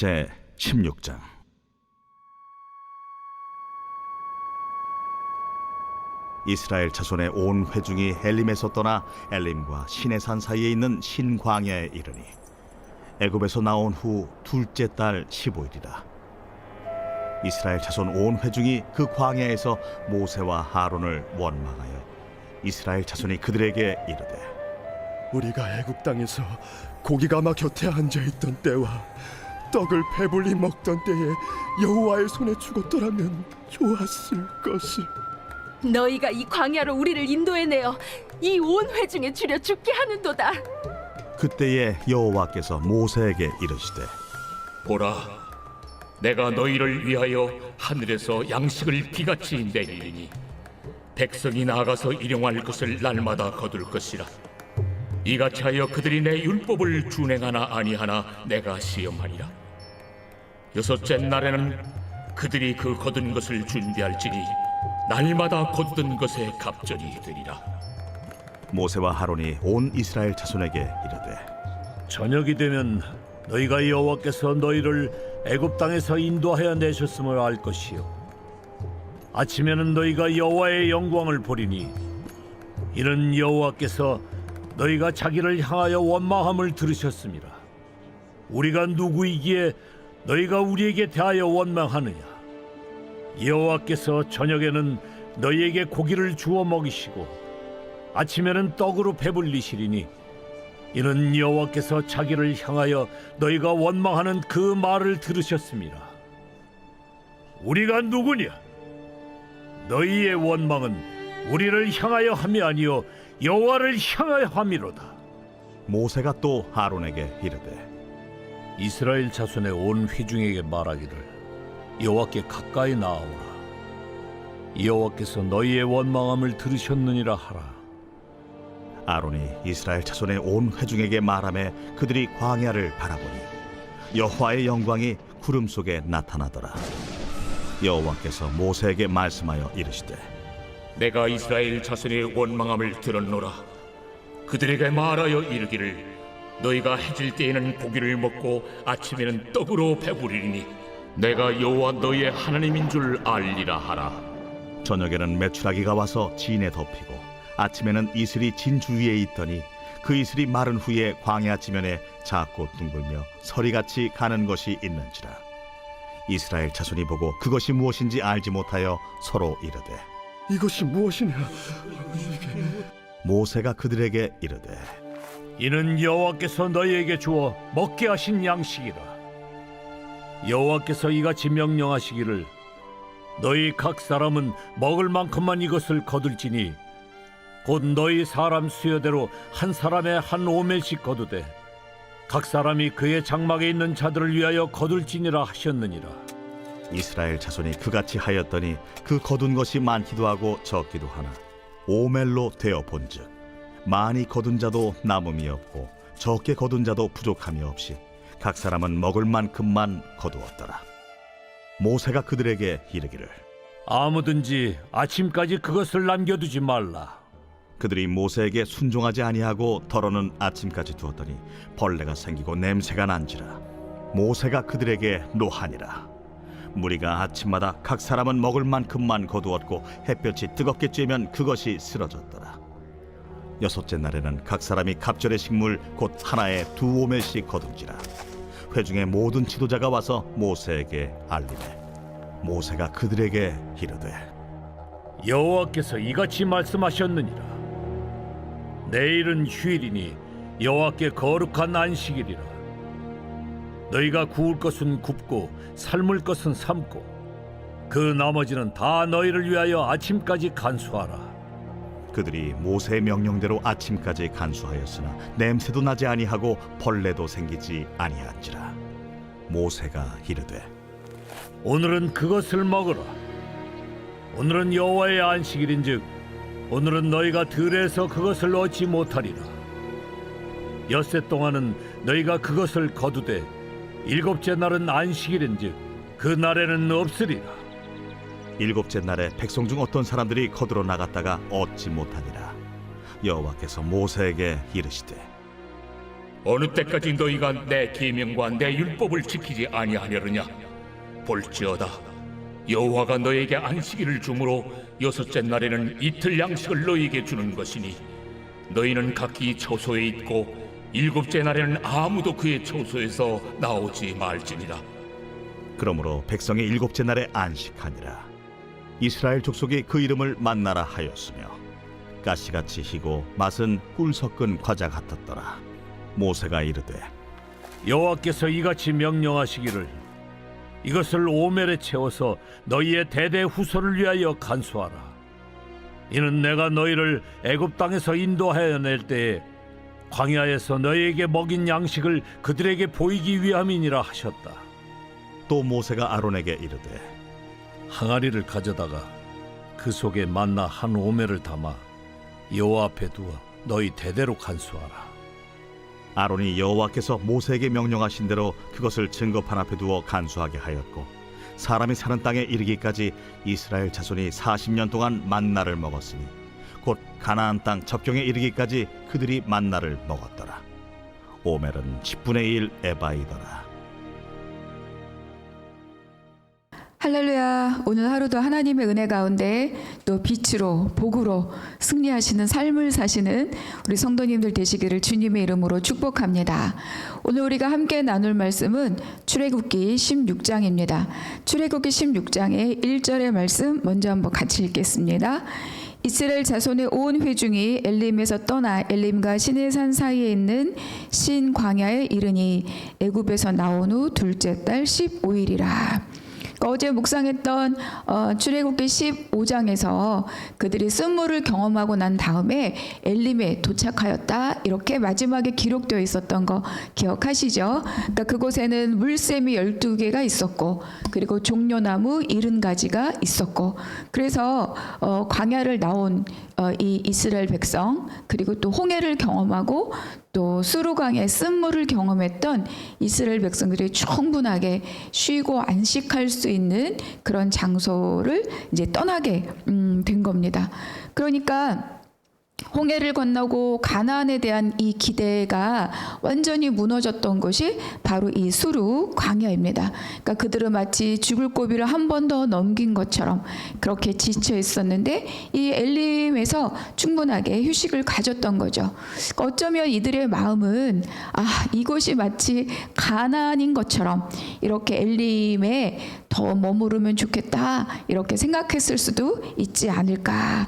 제 16장. 이스라엘 자손의 온 회중이 엘림에서 떠나 엘림과 시내산 사이에 있는 신광야에 이르니 애굽에서 나온 후 둘째 달 15일이라. 이스라엘 자손 온 회중이 그 광야에서 모세와 하론을 원망하여 이스라엘 자손이 그들에게 이르되, 우리가 애굽 땅에서 고기가마 곁에 앉아있던 때와 떡을 배불리 먹던 때에 여호와의 손에 죽었더라면 좋았을 것을. 너희가 이 광야로 우리를 인도해내어 이 온 회중에 주려 죽게 하는도다. 그때에 여호와께서 모세에게 이르시되, 보라, 내가 너희를 위하여 하늘에서 양식을 비같이 내리리니 백성이 나가서 일용할 것을 날마다 거둘 것이라. 이같이 하여 그들이 내 율법을 준행하나 아니하나 내가 시험하리라. 여섯째 날에는 그들이 그 거둔 것을 준비할지니 날마다 거둔 것에 갑절이 되리라. 모세와 하론이 온 이스라엘 자손에게 이르되, 저녁이 되면 너희가 여호와께서 너희를 애굽 땅에서 인도하여 내셨음을 알 것이요, 아침에는 너희가 여호와의 영광을 보리니 이는 여호와께서 너희가 자기를 향하여 원망함을 들으셨습니다. 우리가 누구이기에 너희가 우리에게 대하여 원망하느냐? 여호와께서 저녁에는 너희에게 고기를 주어 먹이시고 아침에는 떡으로 배불리시리니 이는 여호와께서 자기를 향하여 너희가 원망하는 그 말을 들으셨습니다. 우리가 누구냐? 너희의 원망은 우리를 향하여 함이 아니요 여호와를 향하여 함이로다. 모세가 또 하론에게 이르되, 이스라엘 자손의 온 회중에게 말하기를 여호와께 가까이 나아오라. 여호와께서 너희의 원망함을 들으셨느니라 하라. 아론이 이스라엘 자손의 온 회중에게 말하매 그들이 광야를 바라보니 여호와의 영광이 구름 속에 나타나더라. 여호와께서 모세에게 말씀하여 이르시되, 내가 이스라엘 자손의 원망함을 들었노라. 그들에게 말하여 이르기를, 너희가 해질 때에는 고기를 먹고 아침에는 떡으로 배부리니 내가 여호와 너희의 하나님인 줄 알리라 하라. 저녁에는 메추라기가 와서 진에 덮이고 아침에는 이슬이 진 주위에 있더니 그 이슬이 마른 후에 광야 지면에 작고 둥글며 서리같이 가는 것이 있는지라. 이스라엘 자손이 보고 그것이 무엇인지 알지 못하여 서로 이르되, 이것이 무엇이냐? 모세가 그들에게 이르되, 이는 여호와께서 너희에게 주어 먹게 하신 양식이라. 여호와께서 이같이 명령하시기를, 너희 각 사람은 먹을 만큼만 이것을 거둘지니 곧 너희 사람 수여대로 한 사람에 한 오멜씩 거두되 각 사람이 그의 장막에 있는 자들을 위하여 거둘지니라 하셨느니라. 이스라엘 자손이 그같이 하였더니 그 거둔 것이 많기도 하고 적기도 하나 오멜로 되어 본즉 많이 거둔 자도 남음이 없고 적게 거둔 자도 부족함이 없이 각 사람은 먹을 만큼만 거두었더라. 모세가 그들에게 이르기를, 아무든지 아침까지 그것을 남겨두지 말라. 그들이 모세에게 순종하지 아니하고 덜어는 아침까지 두었더니 벌레가 생기고 냄새가 난지라. 모세가 그들에게 노하니라. 무리가 아침마다 각 사람은 먹을 만큼만 거두었고 햇볕이 뜨겁게 쬐면 그것이 쓰러졌더라. 여섯째 날에는 각 사람이 갑절의 식물 곧 하나에 2오멜씩 거둔지라. 회중의 모든 지도자가 와서 모세에게 알리되 모세가 그들에게 이르되, 여호와께서 이같이 말씀하셨느니라. 내일은 휴일이니 여호와께 거룩한 안식일이라. 너희가 구울 것은 굽고 삶을 것은 삶고 그 나머지는 다 너희를 위하여 아침까지 간수하라. 그들이 모세의 명령대로 아침까지 간수하였으나 냄새도 나지 아니하고 벌레도 생기지 아니한지라. 모세가 이르되, 오늘은 그것을 먹으라. 오늘은 여호와의 안식일인즉 오늘은 너희가 들에서 그것을 얻지 못하리라. 엿새 동안은 너희가 그것을 거두되 일곱째 날은 안식일인즉 그 날에는 없으리라. 일곱째 날에 백성 중 어떤 사람들이 거두러 나갔다가 얻지 못하니라. 여호와께서 모세에게 이르시되, 어느 때까지 너희가 내 계명과 내 율법을 지키지 아니하려느냐? 볼지어다, 여호와가 너에게 안식일을 주므로 여섯째 날에는 이틀 양식을 너희에게 주는 것이니 너희는 각기 처소에 있고 일곱째 날에는 아무도 그의 처소에서 나오지 말지니라. 그러므로 백성이 일곱째 날에 안식하니라. 이스라엘 족속이 그 이름을 만나라 하였으며 가시같이 희고 맛은 꿀 섞은 과자 같았더라. 모세가 이르되 여호와께서 이같이 명령하시기를 이것을 오멜에 채워서 너희의 대대 후손을 위하여 간수하라. 이는 내가 너희를 애굽 땅에서 인도하여 낼 때에 광야에서 너희에게 먹인 양식을 그들에게 보이기 위함이니라 하셨다. 또 모세가 아론에게 이르되 항아리를 가져다가 그 속에 만나 한 오멜을 담아 여호와 앞에 두어 너희 대대로 간수하라. 아론이 여호와께서 모세에게 명령하신 대로 그것을 증거판 앞에 두어 간수하게 하였고 사람이 사는 땅에 이르기까지 이스라엘 자손이 40년 동안 만나를 먹었으니 곧 가나안 땅 접경에 이르기까지 그들이 만나를 먹었더라. 오멜은 10분의 1 에바이더라. 할렐루야. 오늘 하루도 하나님의 은혜 가운데 또 빛으로 복으로 승리하시는 삶을 사시는 우리 성도님들 되시기를 주님의 이름으로 축복합니다. 오늘 우리가 함께 나눌 말씀은 출애굽기 16장입니다. 출애굽기 16장의 1절의 말씀 먼저 한번 같이 읽겠습니다. 이스라엘 자손의 온 회중이 엘림에서 떠나 엘림과 시내산 사이에 있는 신 광야에 이르니 애굽에서 나온 후 둘째 달 15일이라. 어제 묵상했던 출애굽기 15장에서 그들이 쓴물을 경험하고 난 다음에 엘림에 도착하였다, 이렇게 마지막에 기록되어 있었던 거 기억하시죠? 그러니까 그곳에는 물샘이 12개가 있었고 그리고 종려나무 70가지가 있었고, 그래서 광야를 나온 이 이스라엘 백성, 그리고 또 홍해를 경험하고 또 수르강의 쓴물을 경험했던 이스라엘 백성들이 충분하게 쉬고 안식할 수 있는 그런 장소를 이제 떠나게 된 겁니다. 그러니까 홍해를 건너고 가나안에 대한 이 기대가 완전히 무너졌던 것이 바로 이 수르 광야입니다. 그러니까 그들은 마치 죽을 고비를 한 번 더 넘긴 것처럼 그렇게 지쳐 있었는데 이 엘림에서 충분하게 휴식을 가졌던 거죠. 어쩌면 이들의 마음은 이곳이 마치 가나안인 것처럼 이렇게 엘림에 더 머무르면 좋겠다, 이렇게 생각했을 수도 있지 않을까.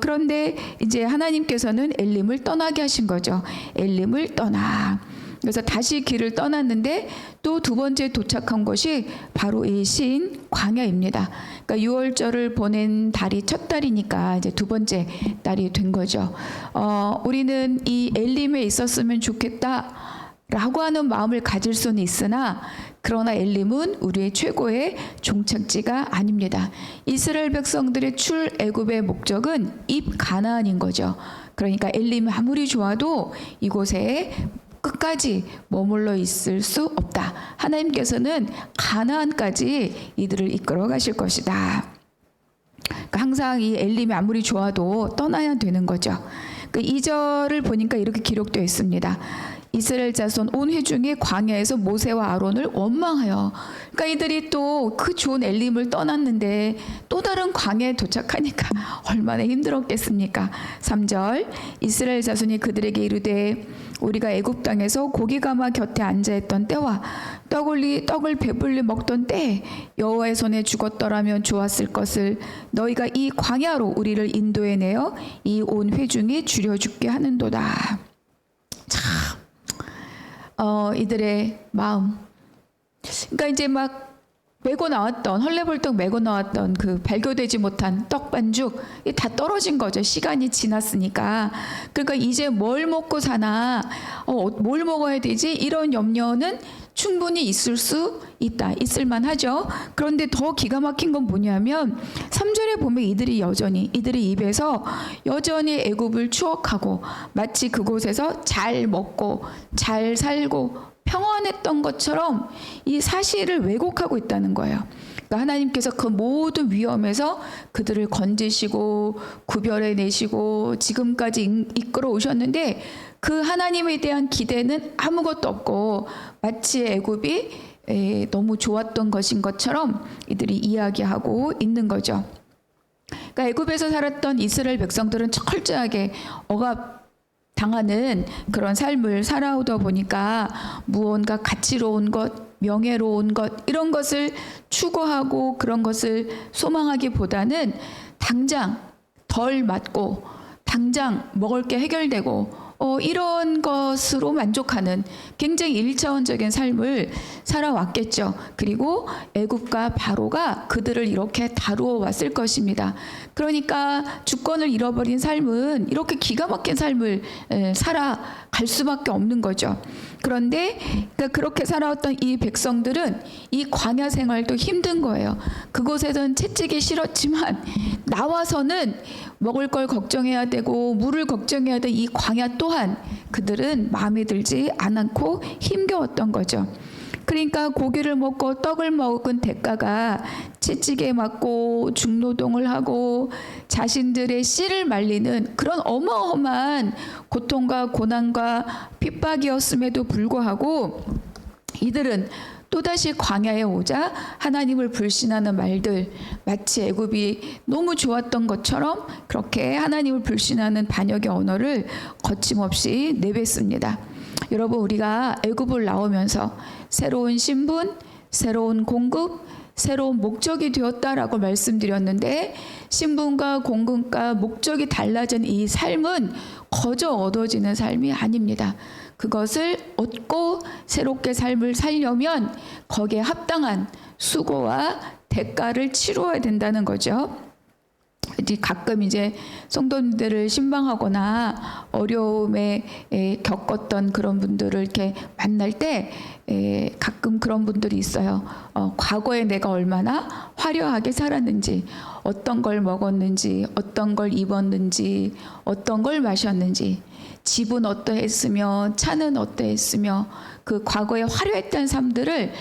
그런데 이제 하나님께서는 엘림을 떠나게 하신 거죠. 엘림을 떠나. 그래서 다시 길을 떠났는데 또 두 번째 도착한 것이 바로 이 신 광야입니다. 그러니까 6월절을 보낸 달이 첫 달이니까 이제 두 번째 달이 된 거죠. 우리는 이 엘림에 있었으면 좋겠다라고 하는 마음을 가질 수는 있으나 그러나 엘림은 우리의 최고의 종착지가 아닙니다. 이스라엘 백성들의 출애굽의 목적은 입 가나안인 거죠. 그러니까 엘림이 아무리 좋아도 이곳에 끝까지 머물러 있을 수 없다. 하나님께서는 가나안까지 이들을 이끌어 가실 것이다. 그러니까 항상 이 엘림이 아무리 좋아도 떠나야 되는 거죠. 그 2절을 보니까 이렇게 기록되어 있습니다. 이스라엘 자손 온 회중이 광야에서 모세와 아론을 원망하여, 그러니까 이들이 또 그 좋은 엘림을 떠났는데 또 다른 광야에 도착하니까 얼마나 힘들었겠습니까? 3절 이스라엘 자손이 그들에게 이르되 우리가 애굽 땅에서 고기 가마 곁에 앉아있던 때와 떡을 배불리 먹던 때에 여호와의 손에 죽었더라면 좋았을 것을 너희가 이 광야로 우리를 인도해내어 이 온 회중이 줄여 죽게 하는도다. 참 이들의 마음. 그러니까 이제 막 메고 나왔던, 헐레벌떡 메고 나왔던 그 발교되지 못한 떡 반죽 다 떨어진 거죠. 시간이 지났으니까. 그러니까 이제 뭘 먹고 사나, 뭘 먹어야 되지, 이런 염려는 충분히 있을 수 있다. 있을만 하죠. 그런데 더 기가 막힌 건 뭐냐면 3절에 보면 이들의 입에서 여전히 애굽을 추억하고 마치 그곳에서 잘 먹고 잘 살고 평안했던 것처럼 이 사실을 왜곡하고 있다는 거예요. 그러니까 하나님께서 그 모든 위험에서 그들을 건지시고 구별해 내시고 지금까지 이끌어 오셨는데 그 하나님에 대한 기대는 아무것도 없고 마치 애굽이 너무 좋았던 것인 것처럼 이들이 이야기하고 있는 거죠. 그러니까 애굽에서 살았던 이스라엘 백성들은 철저하게 억압당하는 그런 삶을 살아오다 보니까 무언가 가치로운 것, 명예로운 것 이런 것을 추구하고 그런 것을 소망하기보다는 당장 덜 맞고 당장 먹을 게 해결되고 이런 것으로 만족하는 굉장히 일차원적인 삶을 살아왔겠죠. 그리고 애굽과 바로가 그들을 이렇게 다루어 왔을 것입니다. 그러니까 주권을 잃어버린 삶은 이렇게 기가 막힌 삶을 살아갈 수밖에 없는 거죠. 그런데 그러니까 그렇게 살아왔던 이 백성들은 이 광야 생활도 힘든 거예요. 그곳에선 채찍이 싫었지만 나와서는 먹을 걸 걱정해야 되고 물을 걱정해야 될 이 광야 또한 그들은 마음에 들지 않고 힘겨웠던 거죠. 그러니까 고기를 먹고 떡을 먹은 대가가 채찍에 맞고 중노동을 하고 자신들의 씨를 말리는 그런 어마어마한 고통과 고난과 핍박이었음에도 불구하고 이들은 또다시 광야에 오자 하나님을 불신하는 말들, 마치 애굽이 너무 좋았던 것처럼 그렇게 하나님을 불신하는 반역의 언어를 거침없이 내뱉습니다. 여러분, 우리가 애굽을 나오면서 새로운 신분, 새로운 공급, 새로운 목적이 되었다라고 말씀드렸는데 신분과 공급과 목적이 달라진 이 삶은 거저 얻어지는 삶이 아닙니다. 그것을 얻고 새롭게 삶을 살려면 거기에 합당한 수고와 대가를 치루어야 된다는 거죠. 가끔 이제 성도님들을 신방하거나 어려움에 겪었던 그런 분들을 이렇게 만날 때 가끔 그런 분들이 있어요. 과거에 내가 얼마나 화려하게 살았는지, 어떤 걸 먹었는지, 어떤 걸 입었는지, 어떤 걸 마셨는지, 집은 어떠했으며 차는 어떠했으며 그 과거에 화려했던 삶들을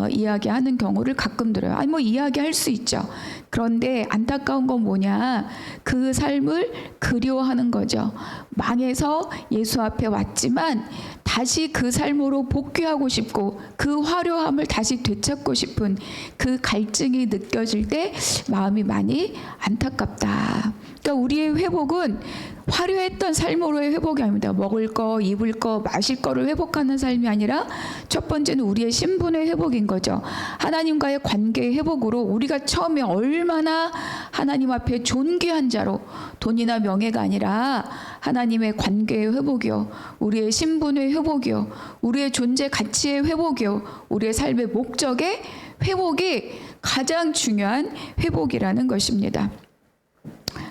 이야기하는 경우를 가끔 들어요. 아니 뭐 이야기할 수 있죠. 그런데 안타까운 건 뭐냐? 그 삶을 그리워하는 거죠. 망해서 예수 앞에 왔지만 다시 그 삶으로 복귀하고 싶고 그 화려함을 다시 되찾고 싶은 그 갈증이 느껴질 때 마음이 많이 안타깝다. 그러니까 우리의 회복은 화려했던 삶으로의 회복이 아닙니다. 먹을 거, 입을 거, 마실 거를 회복하는 삶이 아니라 첫 번째는 우리의 신분의 회복인 거죠. 하나님과의 관계의 회복으로 우리가 처음에 얼마나 하나님 앞에 존귀한 자로 돈이나 명예가 아니라 하나님의 관계의 회복이요, 우리의 신분의 회복이요, 우리의 존재 가치의 회복이요, 우리의 삶의 목적의 회복이 가장 중요한 회복이라는 것입니다.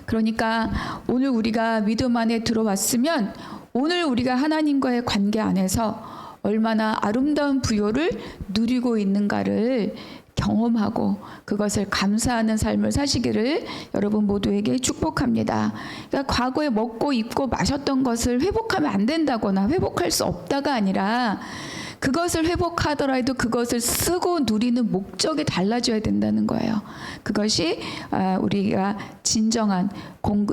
그러니까 오늘 우리가 믿음 안에 들어왔으면 오늘 우리가 하나님과의 관계 안에서 얼마나 아름다운 부요를 누리고 있는가를 경험하고 그것을 감사하는 삶을 사시기를 여러분 모두에게 축복합니다. 그러니까 과거에 먹고 입고 마셨던 것을 회복하면 안 된다거나 회복할 수 없다가 아니라 그것을 회복하더라도 그것을 쓰고 누리는 목적이 달라져야 된다는 거예요. 그것이 우리가 진정한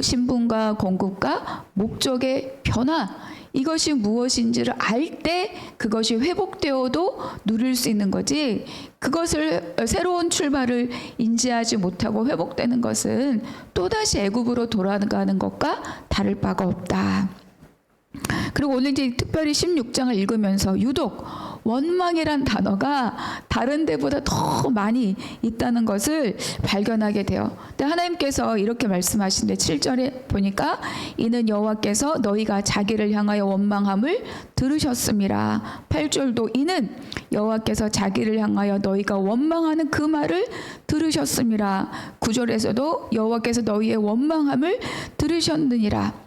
신분과 공급과 목적의 변화, 이것이 무엇인지를 알 때 그것이 회복되어도 누릴 수 있는 거지, 그것을 새로운 출발을 인지하지 못하고 회복되는 것은 또다시 애굽으로 돌아가는 것과 다를 바가 없다. 그리고 오늘 이제 특별히 16장을 읽으면서 유독 원망이란 단어가 다른 데보다 더 많이 있다는 것을 발견하게 돼요. 근데 하나님께서 이렇게 말씀하시는데 7절에 보니까 이는 여호와께서 너희가 자기를 향하여 원망함을 들으셨음이라. 8절도 이는 여호와께서 자기를 향하여 너희가 원망하는 그 말을 들으셨음이라. 9절에서도 여호와께서 너희의 원망함을 들으셨느니라.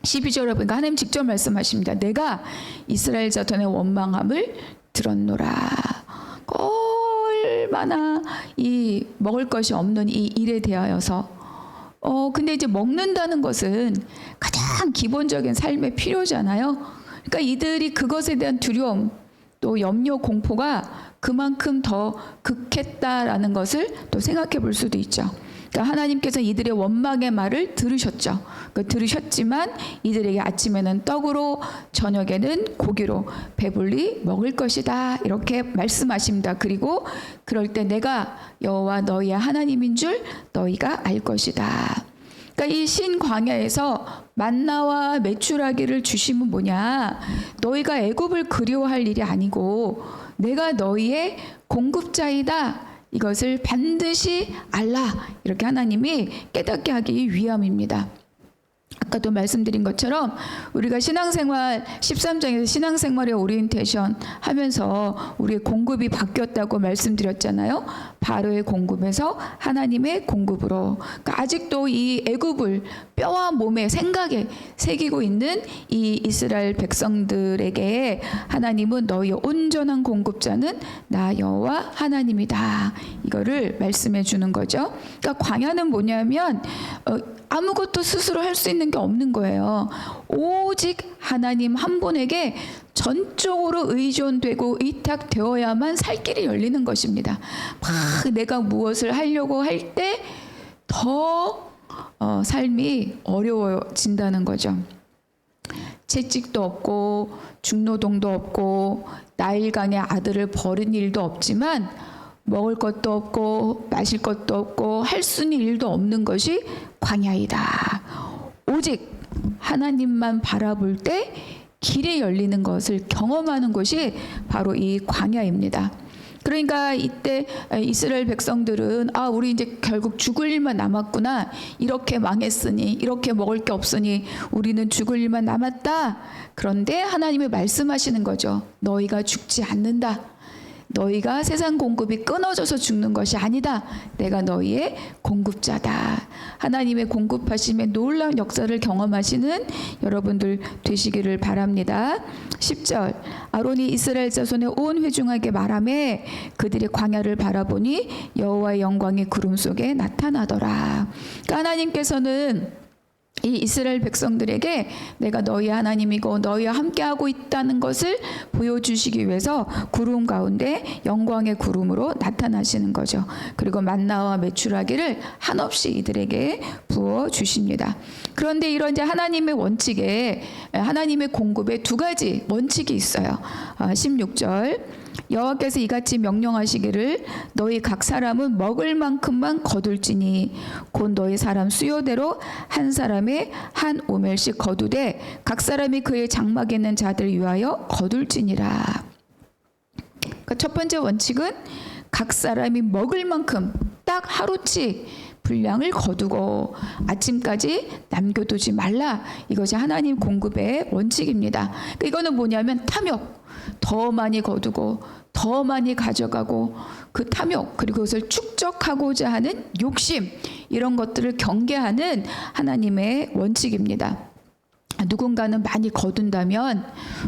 12절에 보니까 하나님 직접 말씀하십니다. 내가 이스라엘 자손의 원망함을 들었노라. 얼마나 이 먹을 것이 없는 이 일에 대하여서 근데 이제 먹는다는 것은 가장 기본적인 삶의 필요잖아요. 그러니까 이들이 그것에 대한 두려움 또 염려 공포가 그만큼 더 극했다라는 것을 또 생각해 볼 수도 있죠. 그러니까 하나님께서 이들의 원망의 말을 들으셨죠. 들으셨지만 이들에게 아침에는 떡으로 저녁에는 고기로 배불리 먹을 것이다 이렇게 말씀하십니다. 그리고 그럴 때 내가 여호와 너희의 하나님인 줄 너희가 알 것이다. 그러니까 이 신광야에서 만나와 메추라기를 주심은 뭐냐? 너희가 애굽을 그리워할 일이 아니고 내가 너희의 공급자이다. 이것을 반드시 알라. 이렇게 하나님이 깨닫게 하기 위함입니다. 아까도 말씀드린 것처럼 우리가 신앙생활 13장에서 신앙생활의 오리엔테이션 하면서 우리의 공급이 바뀌었다고 말씀드렸잖아요. 바로의 공급에서 하나님의 공급으로. 그러니까 아직도 이 애굽을 뼈와 몸에 생각에 새기고 있는 이 이스라엘 백성들에게 하나님은 너희의 온전한 공급자는 나 여호와 하나님이다. 이거를 말씀해 주는 거죠. 그러니까 광야는 뭐냐면 아무것도 스스로 할 수 있는 게 없는 거예요. 오직 하나님 한 분에게 전적으로 의존되고 의탁되어야만 살 길이 열리는 것입니다. 막 내가 무엇을 하려고 할 때 더 삶이 어려워진다는 거죠. 채찍도 없고 중노동도 없고 나일강의 아들을 버린 일도 없지만 먹을 것도 없고 마실 것도 없고 할 수 있는 일도 없는 것이 광야이다. 오직 하나님만 바라볼 때 길이 열리는 것을 경험하는 것이 바로 이 광야입니다. 그러니까 이때 이스라엘 백성들은 우리 이제 결국 죽을 일만 남았구나. 이렇게 망했으니 이렇게 먹을 게 없으니 우리는 죽을 일만 남았다. 그런데 하나님이 말씀하시는 거죠. 너희가 죽지 않는다. 너희가 세상 공급이 끊어져서 죽는 것이 아니다. 내가 너희의 공급자다. 하나님의 공급하심의 놀라운 역사를 경험하시는 여러분들 되시기를 바랍니다. 10절 아론이 이스라엘 자손의 온 회중에게 말하매 그들이 광야를 바라보니 여호와의 영광이 구름 속에 나타나더라. 그러니까 하나님께서는 이 이스라엘 백성들에게 내가 너희 하나님이고 너희와 함께하고 있다는 것을 보여주시기 위해서 구름 가운데 영광의 구름으로 나타나시는 거죠. 그리고 만나와 메추라기를 한없이 이들에게 부어주십니다. 그런데 이런 이제 하나님의 원칙에 하나님의 공급에 두 가지 원칙이 있어요. 16절 여호와께서 이같이 명령하시기를 너희 각 사람은 먹을 만큼만 거둘지니 곧 너희 사람 수요대로 한 사람의 한 오멜씩 거두되 각 사람이 그의 장막에 있는 자들 위하여 거둘지니라. 그러니까 첫 번째 원칙은 각 사람이 먹을 만큼 딱 하루치 분량을 거두고 아침까지 남겨두지 말라. 이것이 하나님 공급의 원칙입니다. 그러니까 이거는 뭐냐면 탐욕. 더 많이 거두고 더 많이 가져가고 그 탐욕 그리고 그것을 축적하고자 하는 욕심 이런 것들을 경계하는 하나님의 원칙입니다. 누군가는 많이 거둔다면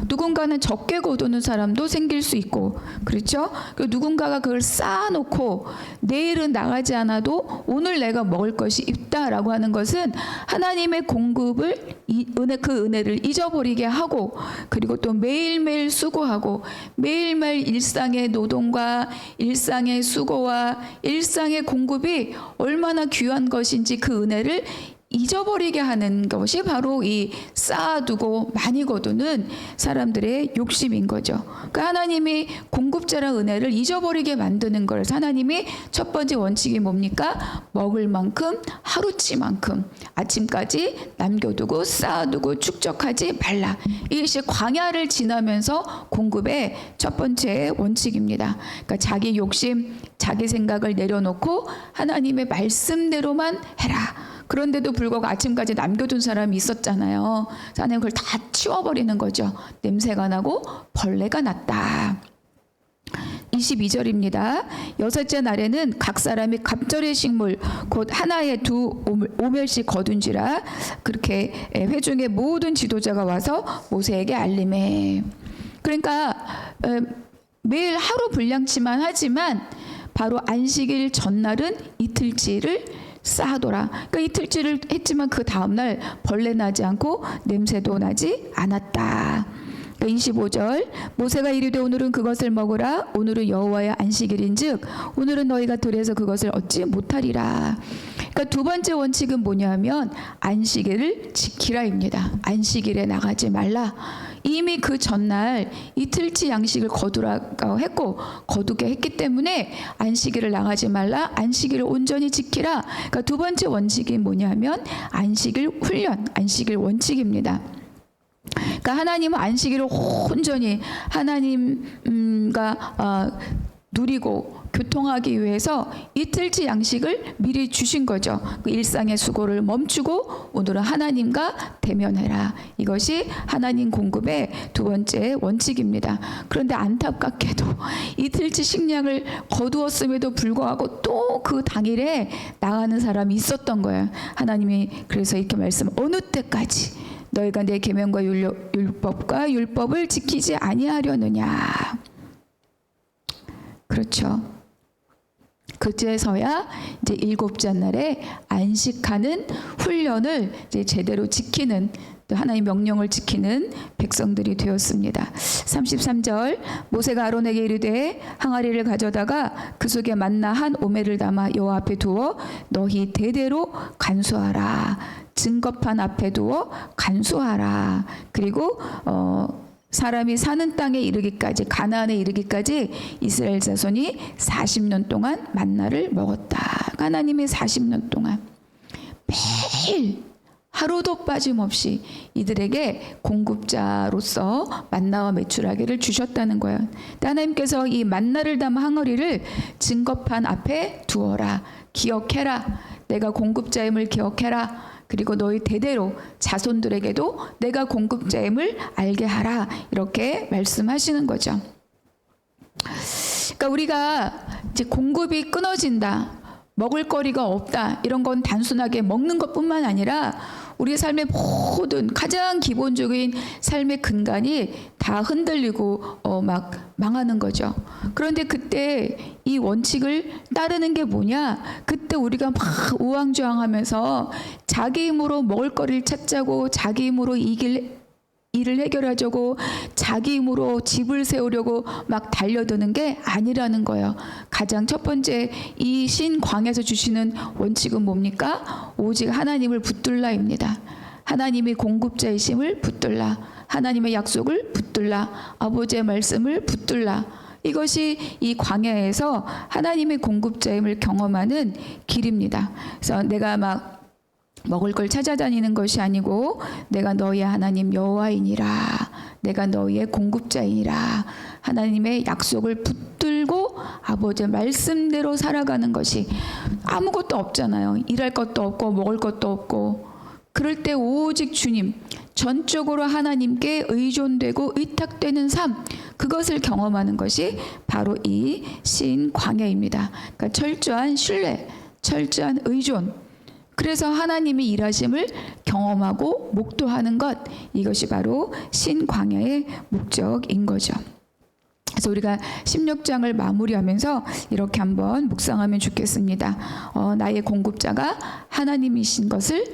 누군가는 적게 거두는 사람도 생길 수 있고 그렇죠? 누군가가 그걸 쌓아놓고 내일은 나가지 않아도 오늘 내가 먹을 것이 있다라고 하는 것은 하나님의 공급을 그 은혜를 잊어버리게 하고 그리고 또 매일매일 수고하고 매일매일 일상의 노동과 일상의 수고와 일상의 공급이 얼마나 귀한 것인지 그 은혜를 잊어버리게 하는 것이 바로 이 쌓아두고 많이 거두는 사람들의 욕심인 거죠. 그러니까 하나님이 공급자랑 은혜를 잊어버리게 만드는 걸 하나님이 첫 번째 원칙이 뭡니까? 먹을 만큼 하루치만큼 아침까지 남겨두고 쌓아두고 축적하지 말라. 이것이 광야를 지나면서 공급의 첫 번째 원칙입니다. 그러니까 자기 욕심, 자기 생각을 내려놓고 하나님의 말씀대로만 해라. 그런데도 불구하고 아침까지 남겨둔 사람이 있었잖아요. 하나님 그걸 다 치워버리는 거죠. 냄새가 나고 벌레가 났다. 22절입니다. 여섯째 날에는 각 사람이 갑절의 식물 곧 하나에 두 오멜씩 거둔지라. 그렇게 회중의 모든 지도자가 와서 모세에게 알림해. 그러니까 매일 하루 분량치만 하지만 바로 안식일 전날은 이틀치를 쌓아둬라. 그러니까 이틀치를 했지만 그 다음날 벌레 나지 않고 냄새도 나지 않았다. 25절 모세가 이르되 오늘은 그것을 먹으라 오늘은 여호와의 안식일인즉 오늘은 너희가 들에서 그것을 얻지 못하리라. 그러니까 두 번째 원칙은 뭐냐면 안식일을 지키라입니다. 안식일에 나가지 말라. 이미 그 전날 이틀치 양식을 거두라고 했고 거두게 했기 때문에 안식일을 나가지 말라. 안식일을 온전히 지키라. 그러니까 두 번째 원칙이 뭐냐면 안식일 훈련, 안식일 원칙입니다. 그러니까 하나님은 안식일을 온전히 하나님과 누리고 교통하기 위해서 이틀치 양식을 미리 주신 거죠. 그 일상의 수고를 멈추고 오늘은 하나님과 대면해라. 이것이 하나님 공급의 두 번째 원칙입니다. 그런데 안타깝게도 이틀치 식량을 거두었음에도 불구하고 또 그 당일에 나가는 사람이 있었던 거예요. 하나님이 그래서 이렇게 말씀, 어느 때까지 너희가 내 계명과 율법과 율법을 지키지 아니하려느냐. 그렇죠. 그제서야 이제 일곱째 날에 안식하는 훈련을 이제 제대로 지키는, 또 하나님의 명령을 지키는 백성들이 되었습니다. 33절 모세가 아론에게 이르되 항아리를 가져다가 그 속에 만나 한 오멜을 담아 여호와 앞에 두어 너희 대대로 간수하라. 증거판 앞에 두어 간수하라. 그리고 사람이 사는 땅에 이르기까지, 가나안에 이르기까지 이스라엘 자손이 40년 동안 만나를 먹었다. 하나님이 40년 동안 매일 하루도 빠짐없이 이들에게 공급자로서 만나와 메추라기를 주셨다는 거예요. 하나님께서 이 만나를 담은 항아리를 증거판 앞에 두어라. 기억해라. 내가 공급자임을 기억해라. 그리고 너희 대대로 자손들에게도 내가 공급자임을 알게 하라. 이렇게 말씀하시는 거죠. 그러니까 우리가 이제 공급이 끊어진다, 먹을거리가 없다, 이런 건 단순하게 먹는 것뿐만 아니라 우리의 삶의 모든 가장 기본적인 삶의 근간이 다 흔들리고 막 망하는 거죠. 그런데 그때 이 원칙을 따르는 게 뭐냐? 그때 우리가 막 우왕좌왕하면서 자기 힘으로 먹을거리를 찾자고, 자기 힘으로 일을 해결하자고, 자기 힘으로 집을 세우려고 막 달려드는 게 아니라는 거예요. 가장 첫 번째 이 신광에서 주시는 원칙은 뭡니까? 오직 하나님을 붙들라입니다. 하나님이 공급자이심을 붙들라. 하나님의 약속을 붙들라. 아버지의 말씀을 붙들라. 이것이 이 광야에서 하나님의 공급자임을 경험하는 길입니다. 그래서 내가 막 먹을 걸 찾아다니는 것이 아니고 내가 너희의 하나님 여호와이니라. 내가 너희의 공급자이니라. 하나님의 약속을 붙들고 아버지의 말씀대로 살아가는 것이, 아무것도 없잖아요. 일할 것도 없고 먹을 것도 없고, 그럴 때 오직 주님, 전적으로 하나님께 의존되고 의탁되는 삶, 그것을 경험하는 것이 바로 이 신광야입니다. 그러니까 철저한 신뢰, 철저한 의존, 그래서 하나님이 일하심을 경험하고 목도하는 것, 이것이 바로 신광야의 목적인 거죠. 그래서 우리가 16장을 마무리하면서 이렇게 한번 묵상하면 좋겠습니다. 나의 공급자가 하나님이신 것을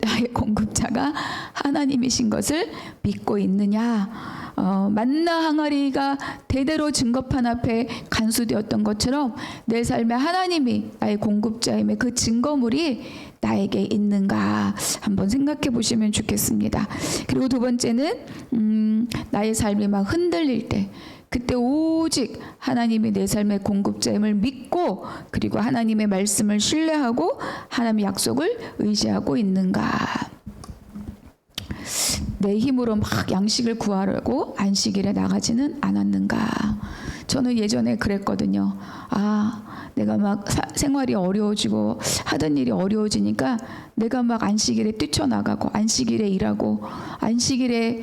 나의 공급자가 하나님이신 것을 믿고 있느냐? 만나 항아리가 대대로 증거판 앞에 간수되었던 것처럼 내 삶에 하나님이 나의 공급자임의 그 증거물이 나에게 있는가 한번 생각해 보시면 좋겠습니다. 그리고 두 번째는 나의 삶이 막 흔들릴 때, 그때 오직 하나님이 내 삶의 공급자임을 믿고, 그리고 하나님의 말씀을 신뢰하고 하나님의 약속을 의지하고 있는가. 내 힘으로 막 양식을 구하려고 안식일에 나가지는 않았는가. 저는 예전에 그랬거든요. 내가 막 생활이 어려워지고 하던 일이 어려워지니까 내가 막 안식일에 뛰쳐나가고 안식일에 일하고 안식일에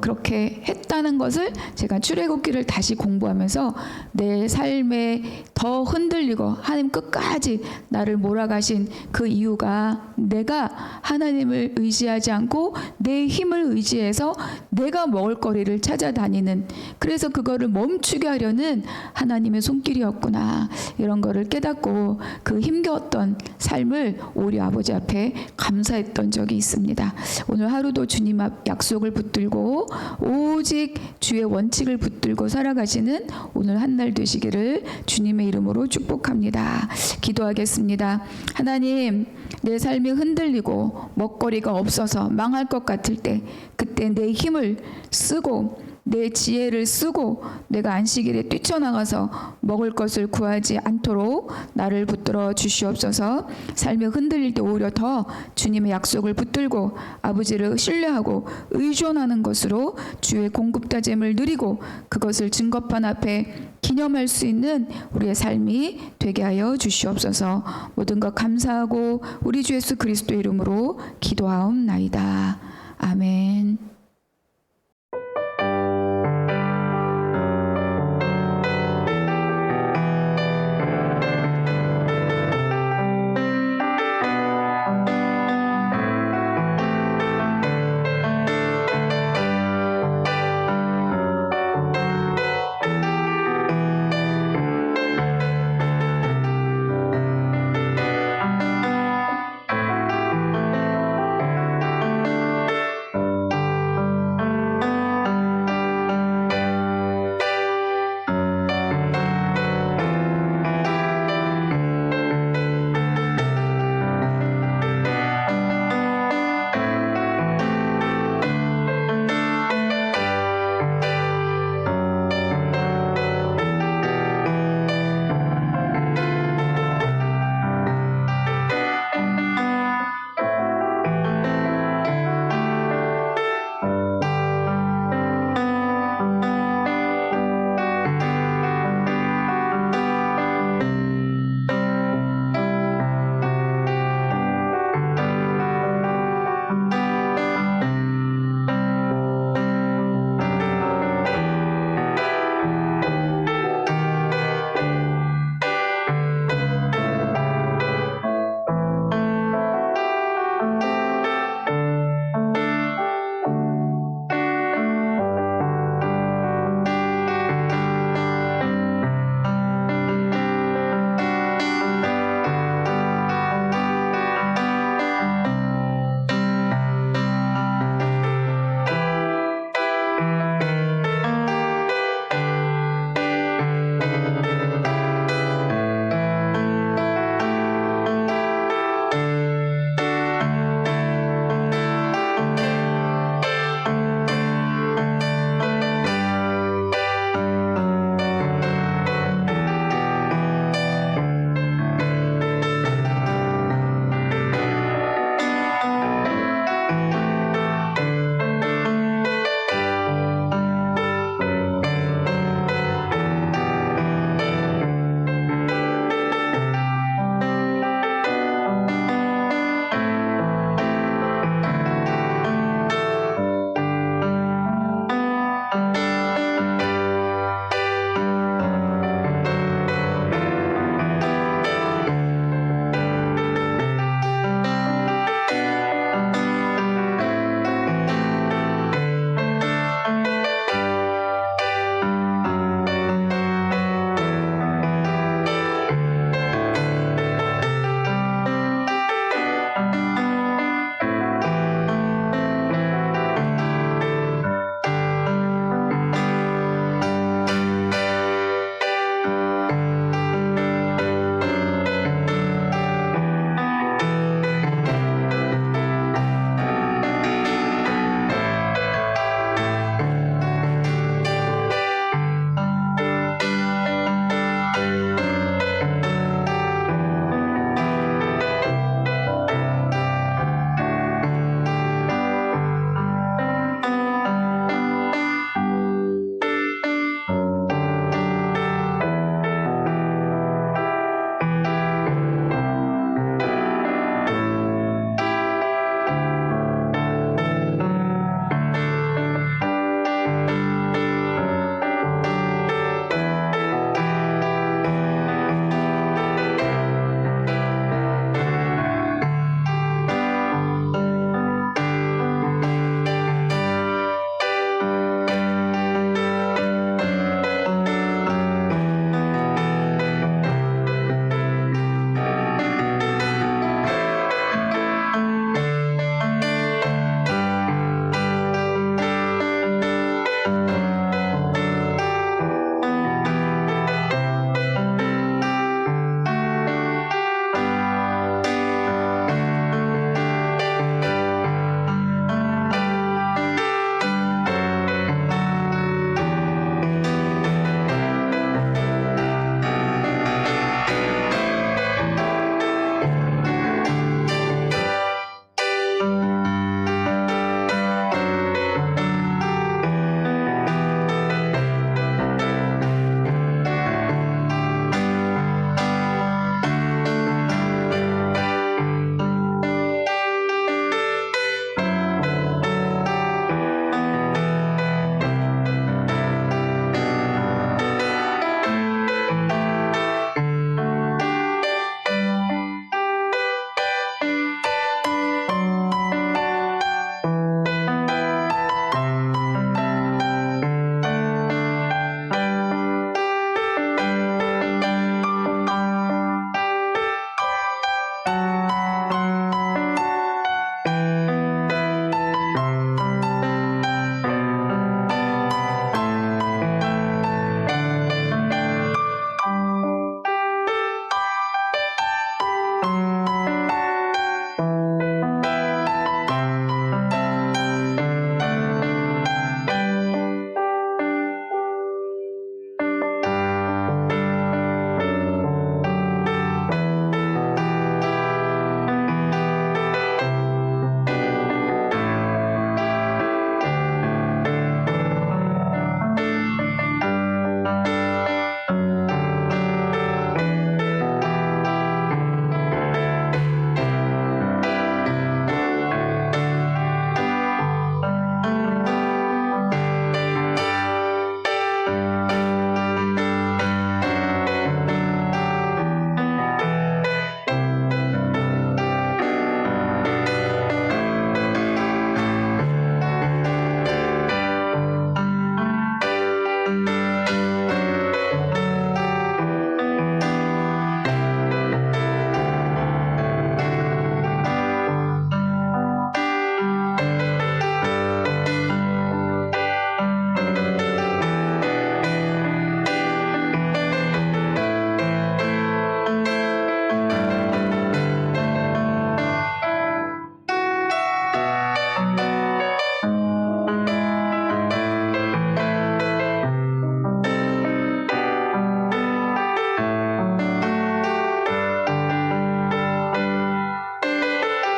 그렇게 했다는 것을 제가 출애굽기를 다시 공부하면서 내 삶에 더 흔들리고 하나님 끝까지 나를 몰아가신 그 이유가 내가 하나님을 의지하지 않고 내 힘을 의지해서 내가 먹을 거리를 찾아다니는, 그래서 그거를 멈추게 하려는 하나님의 손길이었구나, 이런 거를 깨닫고 그 힘겨웠던 삶을 우리 아버지 앞에 앞에 감사했던 적이 있습니다. 오늘 하루도 주님 앞 약속을 붙들고 오직 주의 원칙을 붙들고 살아가시는 오늘 한 날 되시기를 주님의 이름으로 축복합니다. 기도하겠습니다. 하나님, 내 삶이 흔들리고 먹거리가 없어서 망할 것 같을 때 그때 내 힘을 쓰고 내 지혜를 쓰고 내가 안식일에 뛰쳐나가서 먹을 것을 구하지 않도록 나를 붙들어 주시옵소서. 삶이 흔들릴 때 오히려 더 주님의 약속을 붙들고 아버지를 신뢰하고 의존하는 것으로 주의 공급다짐을 누리고 그것을 증거판 앞에 기념할 수 있는 우리의 삶이 되게 하여 주시옵소서. 모든 것 감사하고 우리 주 예수 그리스도의 이름으로 기도하옵나이다. 아멘.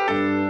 주